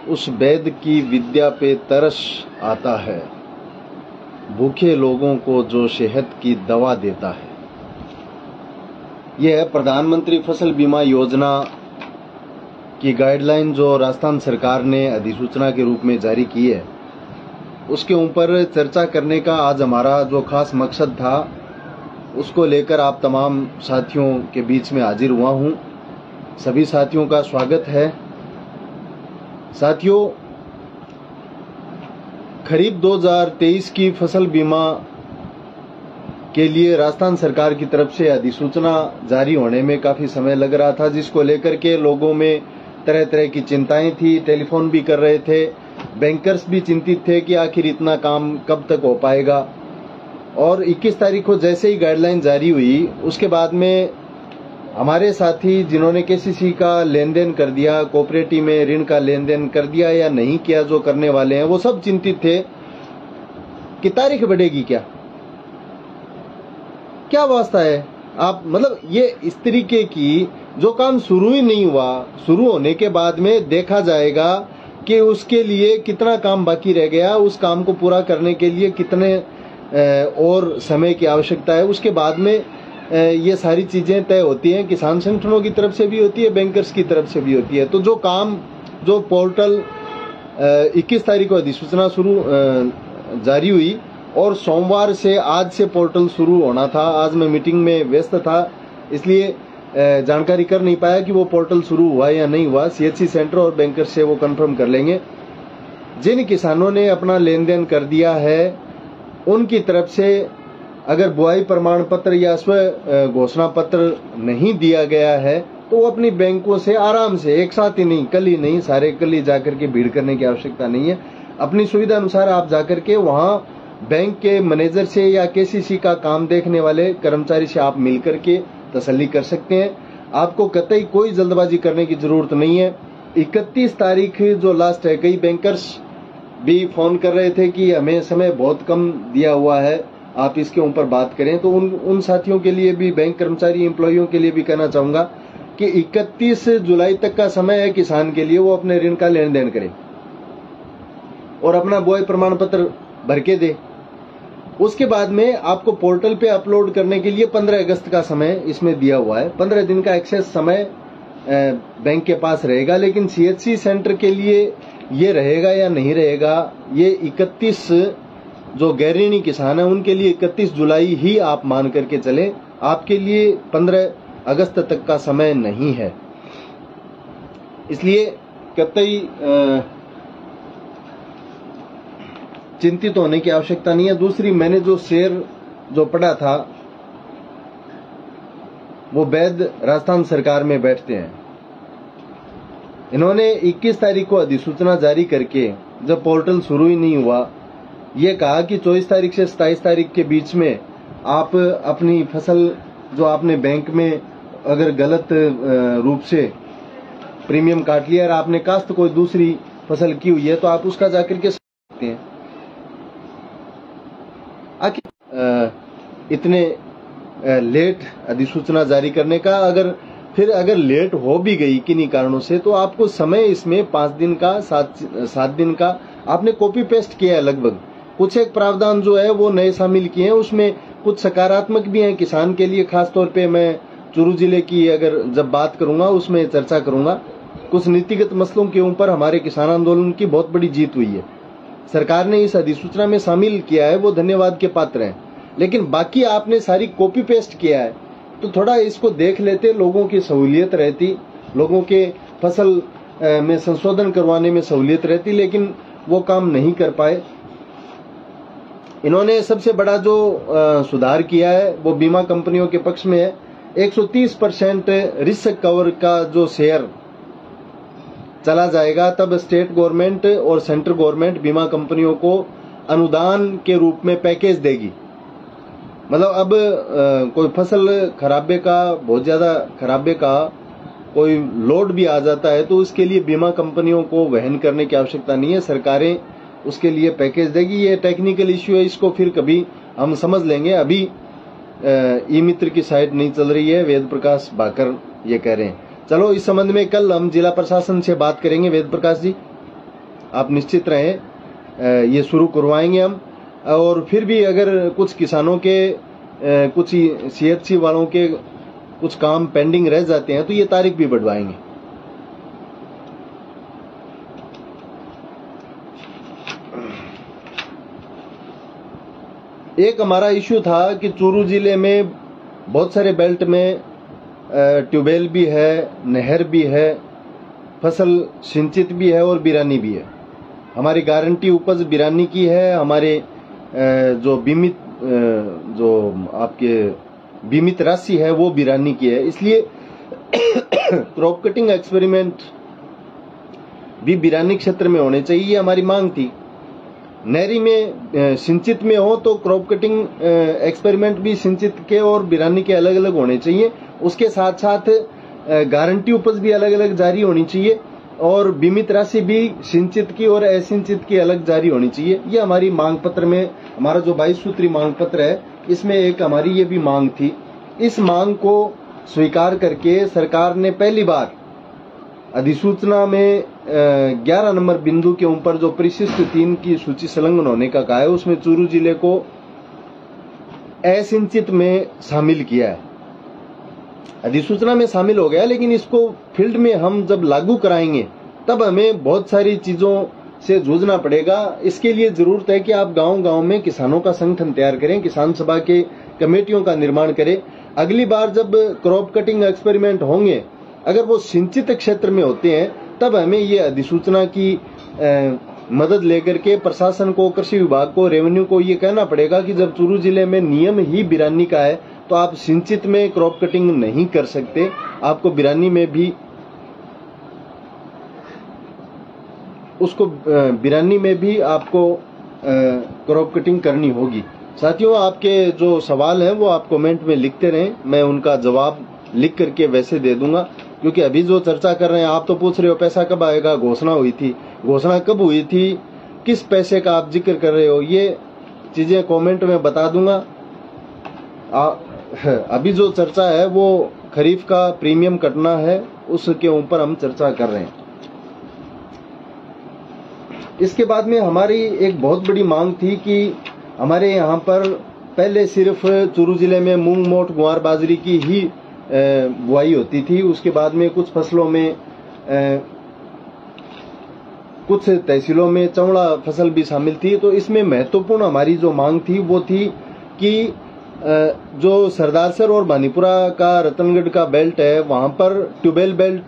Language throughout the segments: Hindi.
उस वैद्य की विद्या पे तरस आता है, भूखे लोगों को जो सेहत की दवा देता है। यह है प्रधानमंत्री फसल बीमा योजना की गाइडलाइन जो राजस्थान सरकार ने अधिसूचना के रूप में जारी की है। उसके ऊपर चर्चा करने का आज हमारा जो खास मकसद था, उसको लेकर आप तमाम साथियों के बीच में हाजिर हुआ हूं। सभी साथियों का स्वागत है। साथियों, खरीफ 2023 की फसल बीमा के लिए राजस्थान सरकार की तरफ से अधिसूचना जारी होने में काफी समय लग रहा था, जिसको लेकर के लोगों में तरह तरह की चिंताएं थी। टेलीफोन भी कर रहे थे, बैंकर्स भी चिंतित थे कि आखिर इतना काम कब तक हो पाएगा। और 21 तारीख को जैसे ही गाइडलाइन जारी हुई, उसके बाद में हमारे साथी जिन्होंने केसीसी का लेन देन कर दिया, कोऑपरेटिव में ऋण का लेन देन कर दिया या नहीं किया, जो करने वाले हैं, वो सब चिंतित थे कि तारीख बढ़ेगी क्या वास्ता है। आप मतलब ये इस तरीके की जो काम शुरू ही नहीं हुआ, शुरू होने के बाद में देखा जाएगा कि उसके लिए कितना काम बाकी रह गया, उस काम को पूरा करने के लिए कितने और समय की आवश्यकता है। उसके बाद में ये सारी चीजें तय होती हैं, किसान संगठनों की तरफ से भी होती है, बैंकर्स की तरफ से भी होती है। तो जो काम, जो पोर्टल 21 तारीख को अधिसूचना जारी हुई और सोमवार से, आज से पोर्टल शुरू होना था। आज मैं मीटिंग में व्यस्त था, इसलिए जानकारी कर नहीं पाया कि वो पोर्टल शुरू हुआ या नहीं हुआ। सीएचसी सेंटर और बैंकर्स से वो कंफर्म कर लेंगे। जिन किसानों ने अपना लेन देन कर दिया है, उनकी तरफ से अगर बुआई प्रमाण पत्र या स्व घोषणा पत्र नहीं दिया गया है, तो वो अपनी बैंकों से आराम से, एक साथ ही नहीं, कल ही नहीं, सारे कल ही जाकर के भीड़ करने की आवश्यकता नहीं है। अपनी सुविधा अनुसार आप जाकर के वहां बैंक के मैनेजर से या केसीसी का काम देखने वाले कर्मचारी से आप मिलकर के तसल्ली कर सकते हैं। आपको कतई कोई जल्दबाजी करने की जरूरत नहीं है। 31 तारीख जो लास्ट है, कई बैंकर्स भी फोन कर रहे थे कि हमें समय बहुत कम दिया हुआ है, आप इसके ऊपर बात करें। तो उन साथियों के लिए भी, बैंक कर्मचारी एम्प्लॉइयों के लिए भी कहना चाहूंगा कि 31 जुलाई तक का समय है किसान के लिए, वो अपने ऋण का लेन देन करे और अपना बुआई प्रमाण पत्र भर के दे। उसके बाद में आपको पोर्टल पे अपलोड करने के लिए 15 अगस्त का समय इसमें दिया हुआ है। 15 दिन का एक्सेस समय बैंक के पास रहेगा, लेकिन सीएचसी सेंटर के लिए ये रहेगा या नहीं रहेगा, ये 31 जो गैरऋणी किसान है उनके लिए 31 जुलाई ही आप मान करके चले। आपके लिए 15 अगस्त तक का समय नहीं है, इसलिए कतई चिंतित होने की आवश्यकता नहीं है। दूसरी, मैंने जो शेयर जो पढ़ा था, वो वैद्य राजस्थान सरकार में बैठते हैं। इन्होंने 21 तारीख को अधिसूचना जारी करके, जब पोर्टल शुरू ही नहीं हुआ, ये कहा कि 24 तारीख से 27 तारीख के बीच में आप अपनी फसल जो आपने बैंक में अगर गलत रूप से प्रीमियम काट लिया और आपने काश्त कोई दूसरी फसल की हुई है, तो आप उसका जाकर के सकते हैं। आखिर इतने लेट अधिसूचना जारी करने का, अगर लेट हो भी गई किन्हीं कारणों से, तो आपको समय इसमें 5 दिन का, 7 दिन का आपने कॉपी पेस्ट किया है लगभग। कुछ एक प्रावधान जो है वो नए शामिल किए हैं, उसमें कुछ सकारात्मक भी हैं किसान के लिए। खास तौर पे मैं चूरू जिले की अगर जब बात करूंगा उसमें चर्चा करूंगा। कुछ नीतिगत मसलों के ऊपर हमारे किसान आंदोलन की बहुत बड़ी जीत हुई है, सरकार ने इस अधिसूचना में शामिल किया है, वो धन्यवाद के पात्र हैं। लेकिन बाकी आपने सारी कॉपी पेस्ट किया है, तो थोड़ा इसको देख लेते, लोगों की सहूलियत रहती, लोगों के फसल में संशोधन करवाने में सहूलियत रहती, लेकिन वो काम नहीं कर पाए। इन्होंने सबसे बड़ा जो सुधार किया है वो बीमा कंपनियों के पक्ष में है। 130% रिस्क कवर का जो शेयर चला जाएगा, तब स्टेट गवर्नमेंट और सेंट्रल गवर्नमेंट बीमा कंपनियों को अनुदान के रूप में पैकेज देगी। मतलब अब कोई फसल खराबे का, बहुत ज्यादा खराबे का कोई लोड भी आ जाता है, तो उसके लिए बीमा कंपनियों को वहन करने की आवश्यकता नहीं है, सरकारें उसके लिए पैकेज देगी। ये टेक्निकल इश्यू है, इसको फिर कभी हम समझ लेंगे। अभी ई मित्र की साइट नहीं चल रही है, वेद प्रकाश भाकर ये कह रहे हैं। चलो, इस संबंध में कल हम जिला प्रशासन से बात करेंगे। वेद प्रकाश जी, आप निश्चित रहें, ये शुरू करवाएंगे हम। और फिर भी अगर कुछ किसानों के कुछ CHC वालों के कुछ काम पेंडिंग रह जाते हैं तो ये तारीख भी बढ़वाएंगे। एक हमारा इश्यू था कि चूरू जिले में बहुत सारे बेल्ट में ट्यूबवेल भी है, नहर भी है, फसल सिंचित भी है और बिरानी भी है। हमारी गारंटी उपज बिरानी की है, हमारे जो बीमित जो आपके बीमित राशि है वो बिरानी की है। इसलिए क्रॉप कटिंग एक्सपेरिमेंट भी बिरानी क्षेत्र में होने चाहिए, ये हमारी मांग थी। नहरी में सिंचित में हो तो क्रॉप कटिंग एक्सपेरिमेंट भी सिंचित के और बिरानी के अलग अलग होने चाहिए। उसके साथ साथ गारंटी उपज भी अलग अलग जारी होनी चाहिए और बीमित राशि भी सिंचित की और असिंचित की अलग जारी होनी चाहिए। ये हमारी मांग पत्र में, हमारा जो 22 सूत्री मांग पत्र है, इसमें एक हमारी ये भी मांग थी। इस मांग को स्वीकार करके सरकार ने पहली बार अधिसूचना में 11 नंबर बिंदु के ऊपर जो परिशिष्ट 3 की सूची संलग्न होने का कहा है, उसमें चूरू जिले को असिंचित में शामिल किया है। अधिसूचना में शामिल हो गया, लेकिन इसको फील्ड में हम जब लागू कराएंगे तब हमें बहुत सारी चीजों से जूझना पड़ेगा। इसके लिए जरूरत है कि आप गांव-गांव में किसानों का संगठन तैयार करें, किसान सभा के कमेटियों का निर्माण करें। अगली बार जब क्रॉप कटिंग एक्सपेरिमेंट होंगे, अगर वो सिंचित क्षेत्र में होते हैं, तब हमें ये अधिसूचना की मदद लेकर के प्रशासन को, कृषि विभाग को, रेवेन्यू को ये कहना पड़ेगा कि जब चूरू जिले में नियम ही बिरानी का है तो आप सिंचित में क्रॉप कटिंग नहीं कर सकते, आपको बिरानी में भी बिरानी में भी आपको क्रॉप कटिंग करनी होगी। साथियों, आपके जो सवाल हैं वो आप कमेंट में लिखते रहें, मैं उनका जवाब लिख करके वैसे दे दूंगा। क्योंकि अभी जो चर्चा कर रहे हैं, आप तो पूछ रहे हो पैसा कब आएगा, घोषणा हुई थी, घोषणा कब हुई थी, किस पैसे का आप जिक्र कर रहे हो, ये चीजें कमेंट में बता दूंगा। अभी जो चर्चा है वो खरीफ का प्रीमियम कटना है, उसके ऊपर हम चर्चा कर रहे हैं। इसके बाद में हमारी एक बहुत बड़ी मांग थी कि हमारे यहाँ पर पहले सिर्फ चूरू जिले में मूंग, मोठ, ग्वार, बाजरी की ही बुआई होती थी। उसके बाद में कुछ फसलों में, कुछ तहसीलों में चौड़ा फसल भी शामिल थी। तो इसमें महत्वपूर्ण हमारी जो मांग थी वो थी कि जो सरदारसर और बानीपुरा का रतनगढ़ का बेल्ट है, वहां पर ट्यूबवेल बेल्ट,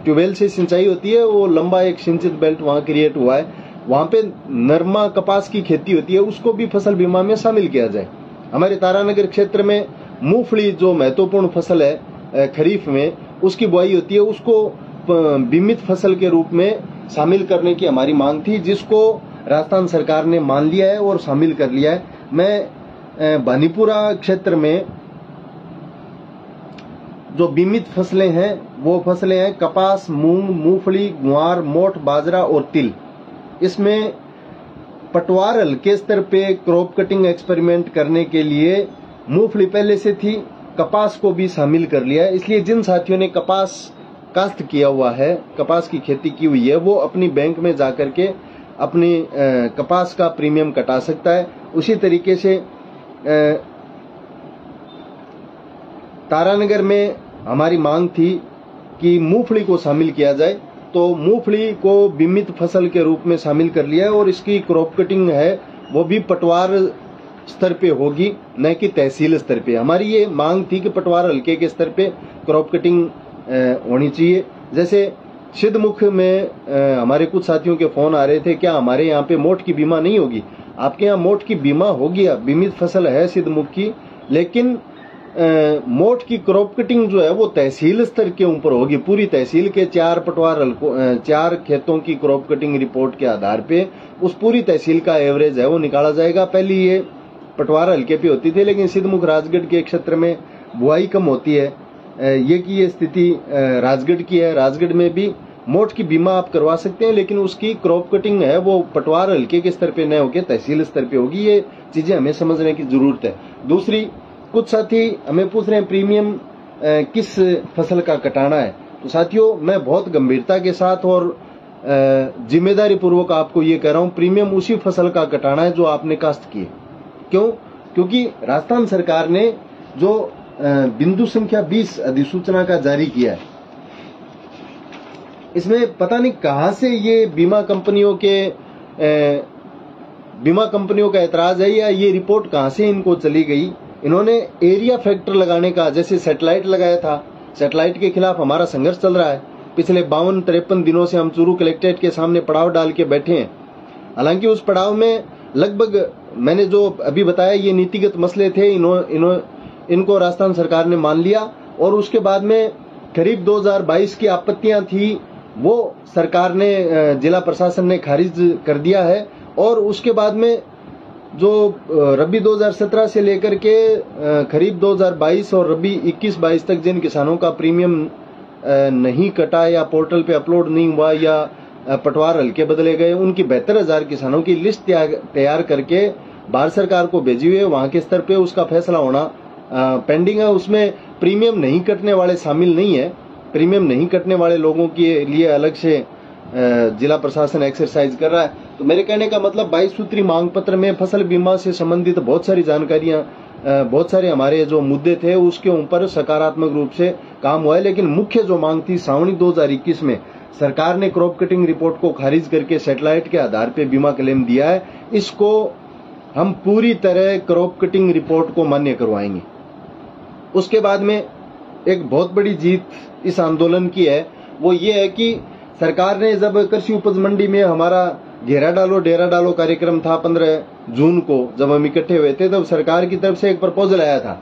ट्यूबवेल से सिंचाई होती है, वो लंबा एक सिंचित बेल्ट वहां क्रिएट हुआ है। वहां पे नरमा, कपास की खेती होती है, उसको भी फसल बीमा में शामिल किया जाए। हमारे तारानगर क्षेत्र में मूंगफली जो महत्वपूर्ण फसल है खरीफ में, उसकी बुआई होती है, उसको बीमित फसल के रूप में शामिल करने की हमारी मांग थी, जिसको राजस्थान सरकार ने मान लिया है और शामिल कर लिया है। मैं बानीपुरा क्षेत्र में जो बीमित फसलें हैं वो फसलें हैं कपास, मूंग, मूंगफली, ग्वार, मोठ, बाजरा और तिल। इसमें पटवार हल्के स्तर पे क्रॉप कटिंग एक्सपेरिमेंट करने के लिए मूंगफली पहले से थी, कपास को भी शामिल कर लिया है। इसलिए जिन साथियों ने कपास काश्त किया हुआ है, कपास की खेती की हुई है, वो अपनी बैंक में जाकर के अपनी कपास का प्रीमियम कटा सकता है। उसी तरीके से तारानगर में हमारी मांग थी कि मूंगफली को शामिल किया जाए, तो मूंगफली को बीमित फसल के रूप में शामिल कर लिया है और इसकी क्रॉप कटिंग है वो भी पटवार स्तर पे होगी, न कि तहसील स्तर पे। हमारी ये मांग थी कि पटवार हल्के के स्तर पे क्रॉप कटिंग होनी चाहिए। जैसे सिद्धमुख में हमारे कुछ साथियों के फोन आ रहे थे, क्या हमारे यहाँ पे मोठ की बीमा नहीं होगी? आपके यहाँ मोठ की बीमा होगी, बीमित फसल है सिद्धमुख की, लेकिन मोठ की क्रॉप कटिंग जो है वो तहसील स्तर के ऊपर होगी। पूरी तहसील के 4 पटवार 4 खेतों की क्रॉप कटिंग रिपोर्ट के आधार पे उस पूरी तहसील का एवरेज है वो निकाला जाएगा। पहले ये पटवार हल्के पे होती थी, लेकिन सिद्धमुख राजगढ़ के क्षेत्र में बुआई कम होती है, ये स्थिति राजगढ़ की है। राजगढ़ में भी मोठ की बीमा आप करवा सकते हैं, लेकिन उसकी क्रॉप कटिंग है वो पटवार हल्के के स्तर पे न होकर तहसील स्तर पे होगी। ये चीजें हमें समझने की जरूरत है। दूसरी, कुछ साथी हमें पूछ रहे हैं प्रीमियम किस फसल का कटाना है। तो साथियों, मैं बहुत गंभीरता के साथ और जिम्मेदारी पूर्वक आपको ये कह रहा हूं, प्रीमियम उसी फसल का कटाना है जो आपने काश्त की है। क्यों? क्योंकि राजस्थान सरकार ने जो बिंदु संख्या 20 अधिसूचना का जारी किया है, इसमें पता नहीं कहां से ये बीमा कंपनियों का ऐतराज है या ये रिपोर्ट कहां से इनको चली गई। इन्होंने एरिया फैक्टर लगाने का, जैसे सैटेलाइट लगाया था, सैटेलाइट के खिलाफ हमारा संघर्ष चल रहा है। पिछले 52-53 दिनों से हम चूरू कलेक्ट्रेट के सामने पड़ाव डाल के बैठे हैं। हालांकि उस पड़ाव में लगभग मैंने जो अभी बताया ये नीतिगत मसले थे, इनको राजस्थान सरकार ने मान लिया और उसके बाद में करीब 2022 की आपत्तियां थी वो सरकार ने, जिला प्रशासन ने खारिज कर दिया है। और उसके बाद में जो रबी 2017 से लेकर के खरीफ 2022 और रबी 21-22 तक जिन किसानों का प्रीमियम नहीं कटा या पोर्टल पे अपलोड नहीं हुआ या पटवार हल्के बदले गए, उनकी 72,000 किसानों की लिस्ट तैयार करके भारत सरकार को भेजी हुई है। वहां के स्तर पे उसका फैसला होना पेंडिंग है। उसमें प्रीमियम नहीं कटने वाले शामिल नहीं है। प्रीमियम नहीं कटने वाले लोगों के लिए अलग से जिला प्रशासन एक्सरसाइज कर रहा है। तो मेरे कहने का मतलब 22 सूत्री मांग पत्र में फसल बीमा से संबंधित बहुत सारी जानकारियां, बहुत सारे हमारे जो मुद्दे थे उसके ऊपर सकारात्मक रूप से काम हुआ है। लेकिन मुख्य जो मांग थी सावनी 2021 में सरकार ने क्रॉप कटिंग रिपोर्ट को खारिज करके सैटेलाइट के आधार पर बीमा क्लेम दिया है, इसको हम पूरी तरह क्रॉप कटिंग रिपोर्ट को मान्य करवाएंगे। उसके बाद में एक बहुत बड़ी जीत इस आंदोलन की है, वो ये है कि सरकार ने जब कृषि उपज मंडी में हमारा घेरा डालो डेरा डालो कार्यक्रम था 15 जून को, जब हम इकट्ठे हुए थे, तब सरकार की तरफ से एक प्रपोजल आया था।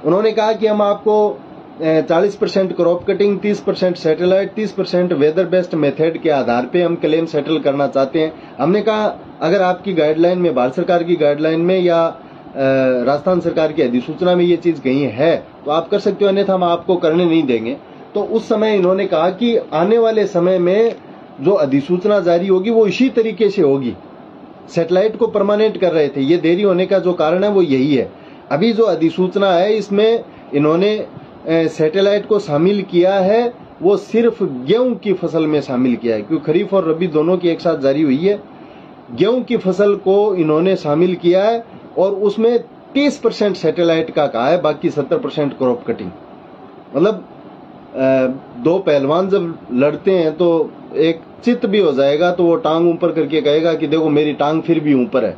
उन्होंने कहा कि हम आपको 40% crop cutting, 30% satellite, 30% weather based method के आधार पे हम क्लेम सेटल करना चाहते हैं। हमने कहा अगर आपकी गाइडलाइन में, भारत सरकार की गाइडलाइन में या राजस्थान सरकार की अधिसूचना में ये चीज कहीं है तो आप कर सकते हो, अन्यथा हम आपको करने नहीं देंगे। तो उस समय इन्होंने कहा कि आने वाले समय में जो अधिसूचना जारी होगी वो इसी तरीके से होगी। सैटेलाइट को परमानेंट कर रहे थे, ये देरी होने का जो कारण है वो यही है। अभी जो अधिसूचना है इसमें इन्होंने सैटेलाइट को शामिल किया है, वो सिर्फ गेहूं की फसल में शामिल किया है, क्योंकि खरीफ और रबी दोनों की एक साथ जारी हुई है। गेहूं की फसल को इन्होंने शामिल किया है और उसमें 30% सैटेलाइट का कहा है, बाकी 70% क्रॉप कटिंग। मतलब दो पहलवान जब लड़ते हैं तो एक चित्त भी हो जाएगा तो वो टांग ऊपर करके कहेगा कि देखो मेरी टांग फिर भी ऊपर है।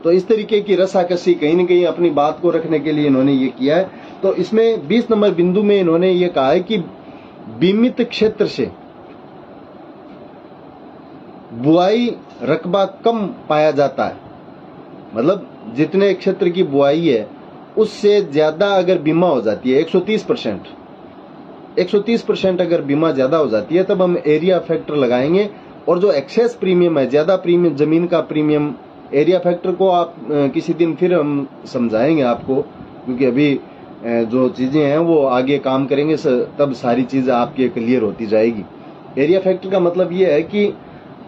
तो इस तरीके की रस्साकसी कहीं न कहीं अपनी बात को रखने के लिए इन्होंने ये किया है। तो इसमें 20 नंबर बिंदु में इन्होंने ये कहा है कि बीमित क्षेत्र से बुआई रकबा कम पाया जाता है, मतलब जितने क्षेत्र की बुआई है उससे ज्यादा अगर बीमा हो जाती है 130% अगर बीमा ज्यादा हो जाती है तब हम एरिया फैक्टर लगाएंगे। और जो एक्सेस प्रीमियम है, ज्यादा प्रीमियम, जमीन का प्रीमियम, एरिया फैक्टर को आप किसी दिन फिर हम समझाएंगे आपको, क्योंकि अभी जो चीजें हैं वो आगे काम करेंगे तब सारी चीजें आपके क्लियर होती जाएगी। एरिया फैक्टर का मतलब ये है कि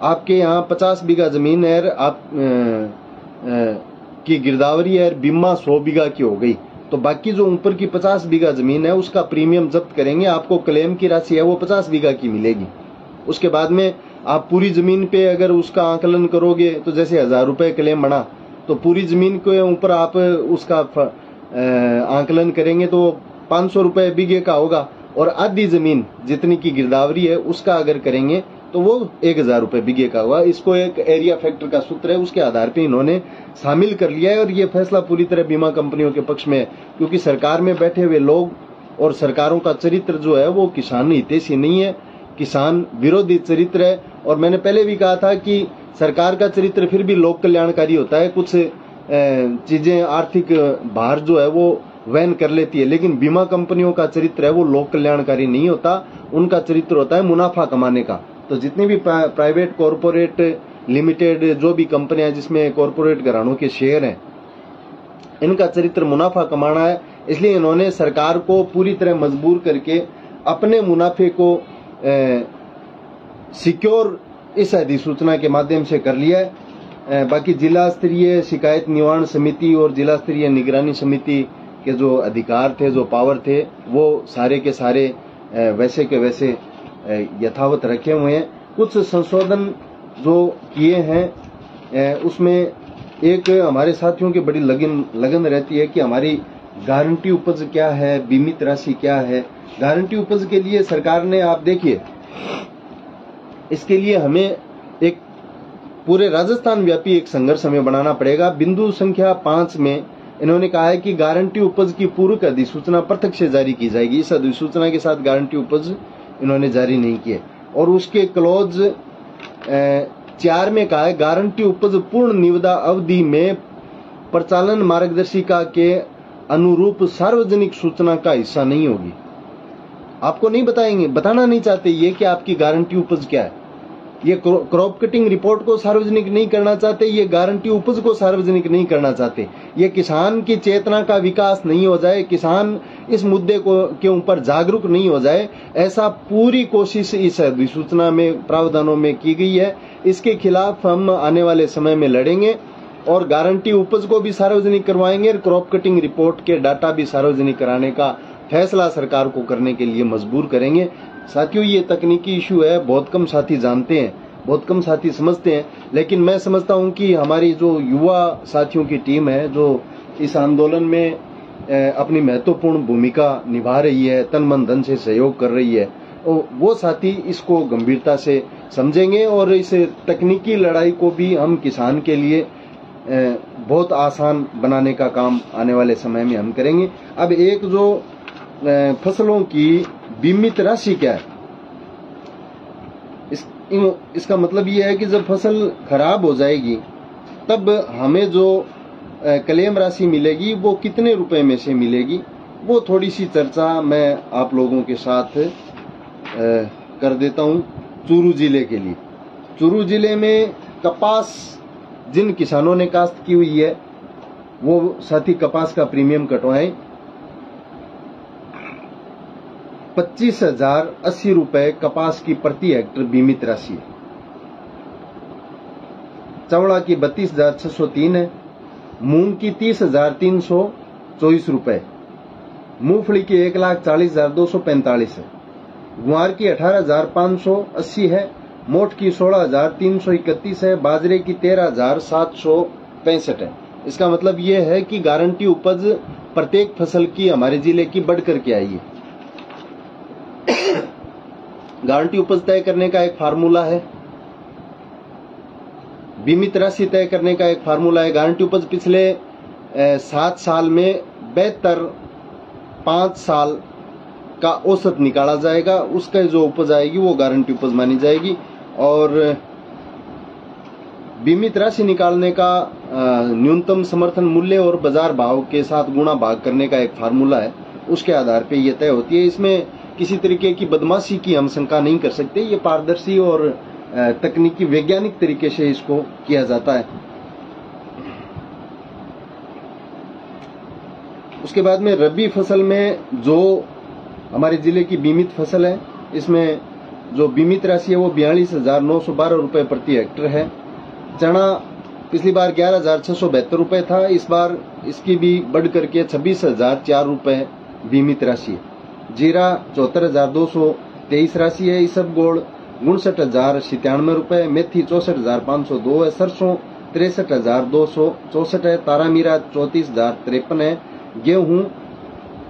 आपके यहाँ 50 बीघा जमीन है, आप की गिरदावरी है, बीमा 100 बीघा की हो गई, तो बाकी जो ऊपर की 50 बीघा जमीन है उसका प्रीमियम जब्त करेंगे, आपको क्लेम की राशि है वो 50 बीघा की मिलेगी। उसके बाद में आप पूरी जमीन पे अगर उसका आकलन करोगे तो जैसे 1000 रुपए क्लेम बना, तो पूरी जमीन के ऊपर आप उसका आकलन करेंगे तो 500 रुपए बीघे का होगा। और आधी जमीन जितनी की गिरदावरी है उसका अगर करेंगे तो वो 1000 रुपए बीघे का हुआ। इसको एक एरिया फैक्टर का सूत्र है, उसके आधार पे इन्होंने शामिल कर लिया है। और ये फैसला पूरी तरह बीमा कंपनियों के पक्ष में है, क्योंकि सरकार में बैठे हुए लोग और सरकारों का चरित्र जो है वो किसान हितैषी नहीं है, किसान विरोधी चरित्र है। और मैंने पहले भी कहा था कि सरकार का चरित्र फिर भी लोक कल्याणकारी होता है, कुछ चीजें आर्थिक भार जो है वो वहन कर लेती है, लेकिन बीमा कंपनियों का चरित्र है वो लोक कल्याणकारी नहीं होता, उनका चरित्र होता है मुनाफा कमाने का। तो जितनी भी प्राइवेट, कॉरपोरेट, लिमिटेड जो भी कंपनियां जिसमें कॉरपोरेट घरानों के शेयर हैं, इनका चरित्र मुनाफा कमाना है। इसलिए इन्होंने सरकार को पूरी तरह मजबूर करके अपने मुनाफे को सिक्योर इस अधिसूचना के माध्यम से कर लिया है। बाकी जिला स्तरीय शिकायत निवारण समिति और जिला स्तरीय निगरानी समिति के जो अधिकार थे, जो पावर थे, वो सारे के सारे वैसे के वैसे यथावत रखे हुए हैं। कुछ संशोधन जो किए हैं उसमें एक हमारे साथियों की बड़ी लगन रहती है कि हमारी गारंटी उपज क्या है, बीमित राशि क्या है। गारंटी उपज के लिए सरकार ने, आप देखिए, इसके लिए हमें एक पूरे राजस्थान व्यापी एक संघर्ष हमें बनाना पड़ेगा। बिंदु संख्या 5 में इन्होंने कहा है कि गारंटी उपज की पूर्व अधिसूचना पृथक से जारी की जाएगी। इस अधिसूचना के साथ गारंटी उपज इन्होंने जारी नहीं किए। और उसके क्लॉज 4 में कहा है गारंटी उपज पूर्ण निविदा अवधि में प्रचालन मार्गदर्शिका के अनुरूप सार्वजनिक सूचना का हिस्सा नहीं होगी। आपको नहीं बताएंगे, बताना नहीं चाहते ये कि आपकी गारंटी उपज क्या है। ये क्रॉप कटिंग रिपोर्ट को सार्वजनिक नहीं करना चाहते, ये गारंटी उपज को सार्वजनिक नहीं करना चाहते। ये किसान की चेतना का विकास नहीं हो जाए, किसान इस मुद्दे के ऊपर जागरूक नहीं हो जाए, ऐसा पूरी कोशिश इस अधिसूचना में प्रावधानों में की गई है। इसके खिलाफ हम आने वाले समय में लड़ेंगे और गारंटी उपज को भी सार्वजनिक करवाएंगे और क्रॉप कटिंग रिपोर्ट के डाटा भी सार्वजनिक कराने का फैसला सरकार को करने के लिए मजबूर करेंगे। साथियों, ये तकनीकी इशू है, बहुत कम साथी जानते हैं, बहुत कम साथी समझते हैं, लेकिन मैं समझता हूं कि हमारी जो युवा साथियों की टीम है जो इस आंदोलन में अपनी महत्वपूर्ण भूमिका निभा रही है, तन मन धन से सहयोग कर रही है, वो साथी इसको गंभीरता से समझेंगे और इस तकनीकी लड़ाई को भी हम किसान के लिए बहुत आसान बनाने का काम आने वाले समय में हम करेंगे। अब एक जो फसलों की बीमित राशि क्या है, इसका मतलब ये है कि जब फसल खराब हो जाएगी तब हमें जो क्लेम राशि मिलेगी वो कितने रुपए में से मिलेगी, वो थोड़ी सी चर्चा मैं आप लोगों के साथ कर देता हूं। चूरू जिले के लिए, चूरू जिले में कपास जिन किसानों ने काश्त की हुई है वो साथी कपास का प्रीमियम कटवाएं। 25,080 रुपए कपास की प्रति हेक्टर बीमित राशि है। चवड़ा की 32,603 है। मूंग की 30,324 रुपए। मूंगफली की 1,40,245 है। गुआर की 18,580 है। मोठ की 16,331 है। बाजरे की 13,765 है। इसका मतलब ये है कि गारंटी उपज प्रत्येक फसल की हमारे जिले की बढ़ करके आई है। गारंटी उपज तय करने का एक फार्मूला है, बीमित राशि तय करने का एक फार्मूला है। गारंटी उपज पिछले 7 साल में 72 5 साल का औसत निकाला जाएगा, उसका जो उपज आएगी वो गारंटी उपज मानी जाएगी। और बीमित राशि निकालने का न्यूनतम समर्थन मूल्य और बाजार भाव के साथ गुणा भाग करने का एक फार्मूला है, उसके आधार पे ये तय होती है। इसमें किसी तरीके की बदमाशी की हम शंका नहीं कर सकते, ये पारदर्शी और तकनीकी वैज्ञानिक तरीके से इसको किया जाता है। उसके बाद में रबी फसल में जो हमारे जिले की बीमित फसल है, इसमें जो बीमित राशि है वो 42,912 रुपए प्रति हेक्टर है। चना पिछली बार 11,672 रुपए था, इस बार इसकी भी बढ़ करके 26,004 रुपए बीमित राशि है। जीरा 74,223 राशि है। इसबगोल 59,097 रुपए। मेथी 64,502 है। सरसों 63,264 है। तारामीरा 34,053 है। गेहूं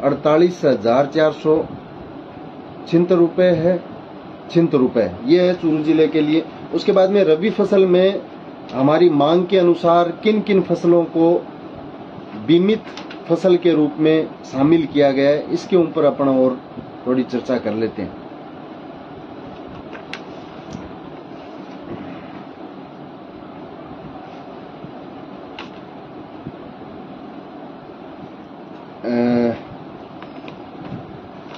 48,476 रुपए है, 76 रुपए। ये है चूरू जिले के लिए। उसके बाद में रबी फसल में हमारी मांग के अनुसार किन किन फसलों को बीमित फसल के रूप में शामिल किया गया है, इसके ऊपर अपन और थोड़ी चर्चा कर लेते हैं।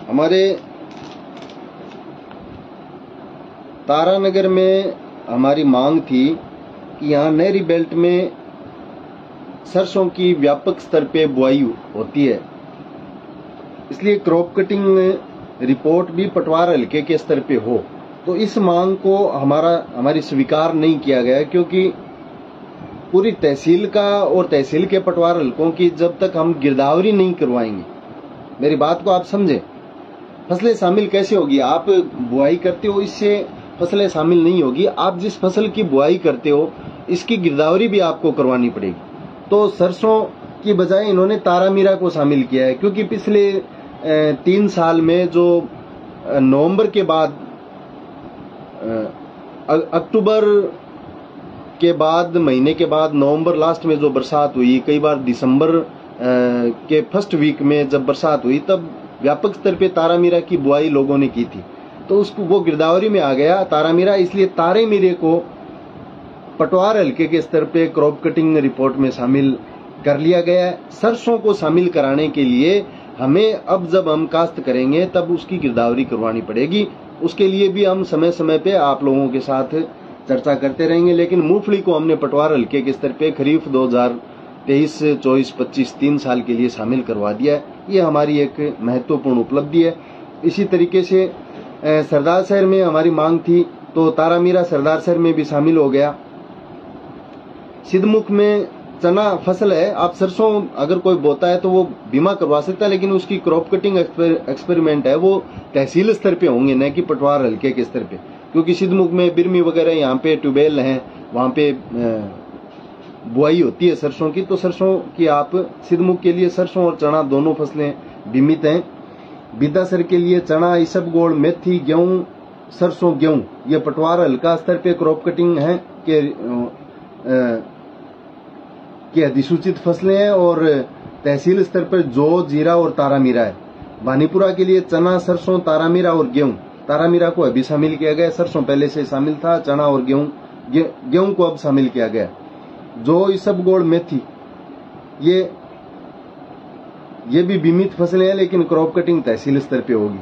हमारे तारानगर में हमारी मांग थी कि यहाँ नहरी बेल्ट में सरसों की व्यापक स्तर पे बुआई होती है, इसलिए क्रॉप कटिंग रिपोर्ट भी पटवार हल्के के स्तर पे हो। तो इस मांग को हमारी स्वीकार नहीं किया गया, क्योंकि पूरी तहसील का और तहसील के पटवार हल्कों की जब तक हम गिरदावरी नहीं करवाएंगे, मेरी बात को आप समझे, फसलें शामिल कैसे होगी। आप बुआई करते हो, इससे फसलें शामिल नहीं होगी। आप जिस फसल की बुआई करते हो इसकी गिरदावरी भी आपको करवानी पड़ेगी। तो सरसों की बजाय इन्होंने तारामीरा को शामिल किया है, क्योंकि पिछले 3 साल में जो नवंबर के बाद अक्टूबर के बाद महीने के बाद नवंबर लास्ट में जो बरसात हुई, कई बार दिसंबर के फर्स्ट वीक में जब बरसात हुई तब व्यापक स्तर पे तारामीरा की बुआई लोगों ने की थी, तो उसको वो गिरदावरी में आ गया तारामीरा। इसलिए तारे मीरे को पटवार हल्के के स्तर पे क्रॉप कटिंग रिपोर्ट में शामिल कर लिया गया है। सरसों को शामिल कराने के लिए हमें अब जब हम काश्त करेंगे तब उसकी गिरदावरी करवानी पड़ेगी। उसके लिए भी हम समय समय पे आप लोगों के साथ चर्चा करते रहेंगे। लेकिन मूंगफली को हमने पटवार हल्के के स्तर पे खरीफ 2023, 24, 25 3 साल के लिए शामिल करवा दिया है। ये हमारी एक महत्वपूर्ण उपलब्धि है। इसी तरीके से सरदार शहर में हमारी मांग थी तो तारामीरा सरदार शहर में भी शामिल हो गया। सिद्धमुख में चना फसल है, आप सरसों अगर कोई बोता है तो वो बीमा करवा सकता है, लेकिन उसकी क्रॉप कटिंग एक्सपेरिमेंट है वो तहसील स्तर पे होंगे, न कि पटवार हल्के के स्तर पे। क्योंकि सिद्धमुख में बिरमी वगैरह यहाँ पे ट्यूबवेल हैं, वहां पे बुआई होती है सरसों की, तो सरसों की आप सिद्धमुख के लिए सरसों और चना दोनों फसलें बीमित हैं। बिदासर के लिए चना, इसबगोल, मेथी, गेहूं, सरसों, गेहूं, ये पटवार हल्का स्तर पे क्रॉप कटिंग है के अधिसूचित फसलें हैं। और तहसील स्तर पर जौ, जीरा और तारामीरा है। बानीपुरा के लिए चना, सरसों, तारामीरा और गेहूं। तारामीरा को अभी शामिल किया गया, सरसों पहले से शामिल था, चना और गेहूं को अब शामिल किया गया। जौ, इसबगोल, मेथी ये भी बीमित फसलें हैं, लेकिन क्रॉप कटिंग तहसील स्तर पे होगी।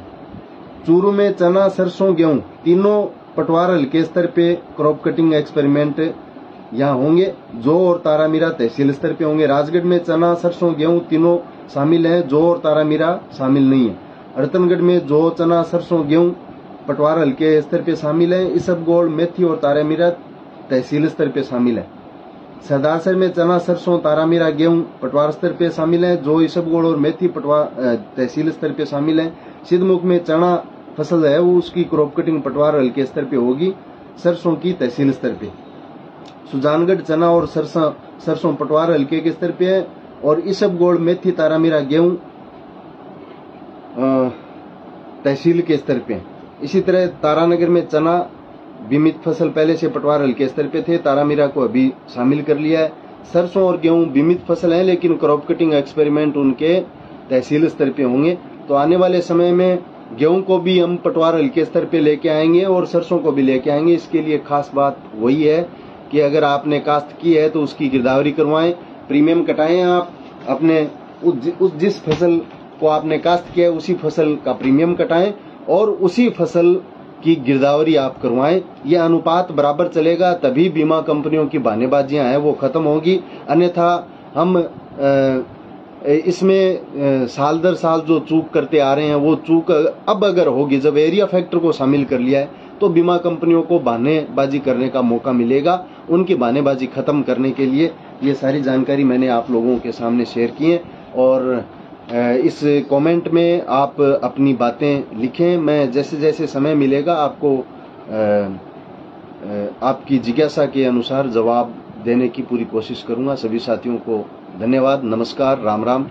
चूरू में चना, सरसों, गेहूं तीनों पटवार हल्के स्तर पे क्रॉप कटिंग एक्सपेरिमेंट यहाँ होंगे। जौ और तारामीरा तहसील स्तर पे होंगे। राजगढ़ में चना, सरसों, गेहूं तीनों शामिल हैं, जौ और तारामीरा शामिल नहीं है। रतनगढ़ में जौ, चना, सरसों, गेहूं पटवार हल्के स्तर पे शामिल है। इसबगोल, मेथी और तारामीरा तहसील स्तर पे शामिल है। सरदार शहर में चना, सरसों, तारामीरा, गेहूं पटवार स्तर पे शामिल है। जौ, इसबगोल और मेथी तहसील स्तर पे शामिल है। सिद्धमुख में चना फसल है वो उसकी क्रॉप कटिंग पटवार हल्के स्तर पे होगी, सरसों की तहसील स्तर पे। सुजानगढ़ चना और सरसों पटवार हल्के के स्तर पे है, और इसबगोल, मेथी, तारामीरा, गेहूं तहसील के स्तर पे। इसी तरह तारानगर में चना बीमित फसल पहले से पटवार हल्के स्तर पे थे, तारामीरा को अभी शामिल कर लिया है। सरसों और गेहूं बीमित फसल हैं, लेकिन क्रॉप कटिंग एक्सपेरिमेंट उनके तहसील स्तर पे होंगे। तो आने वाले समय में गेहूं को भी हम पटवार हल्के स्तर पे लेके आएंगे और सरसों को भी लेके आएंगे। इसके लिए खास बात वही है कि अगर आपने काश्त की है तो उसकी गिरदावरी करवाएं, प्रीमियम कटाएं। आप अपने उस जिस फसल को आपने काश्त किया है उसी फसल का प्रीमियम कटाएं और उसी फसल की गिरदावरी आप करवाएं। यह अनुपात बराबर चलेगा, तभी बीमा कंपनियों की बहानेबाजियां हैं वो खत्म होगी। अन्यथा हम इसमें साल दर साल जो चूक करते आ रहे हैं वो चूक अब अगर होगी, जब एरिया फैक्टर को शामिल कर लिया है तो बीमा कंपनियों को बहानेबाजी करने का मौका मिलेगा। उनकी बहानेबाजी खत्म करने के लिए ये सारी जानकारी मैंने आप लोगों के सामने शेयर की है। और इस कमेंट में आप अपनी बातें लिखें, मैं जैसे जैसे समय मिलेगा आपको आपकी जिज्ञासा के अनुसार जवाब देने की पूरी कोशिश करूंगा। सभी साथियों को धन्यवाद, नमस्कार, राम राम।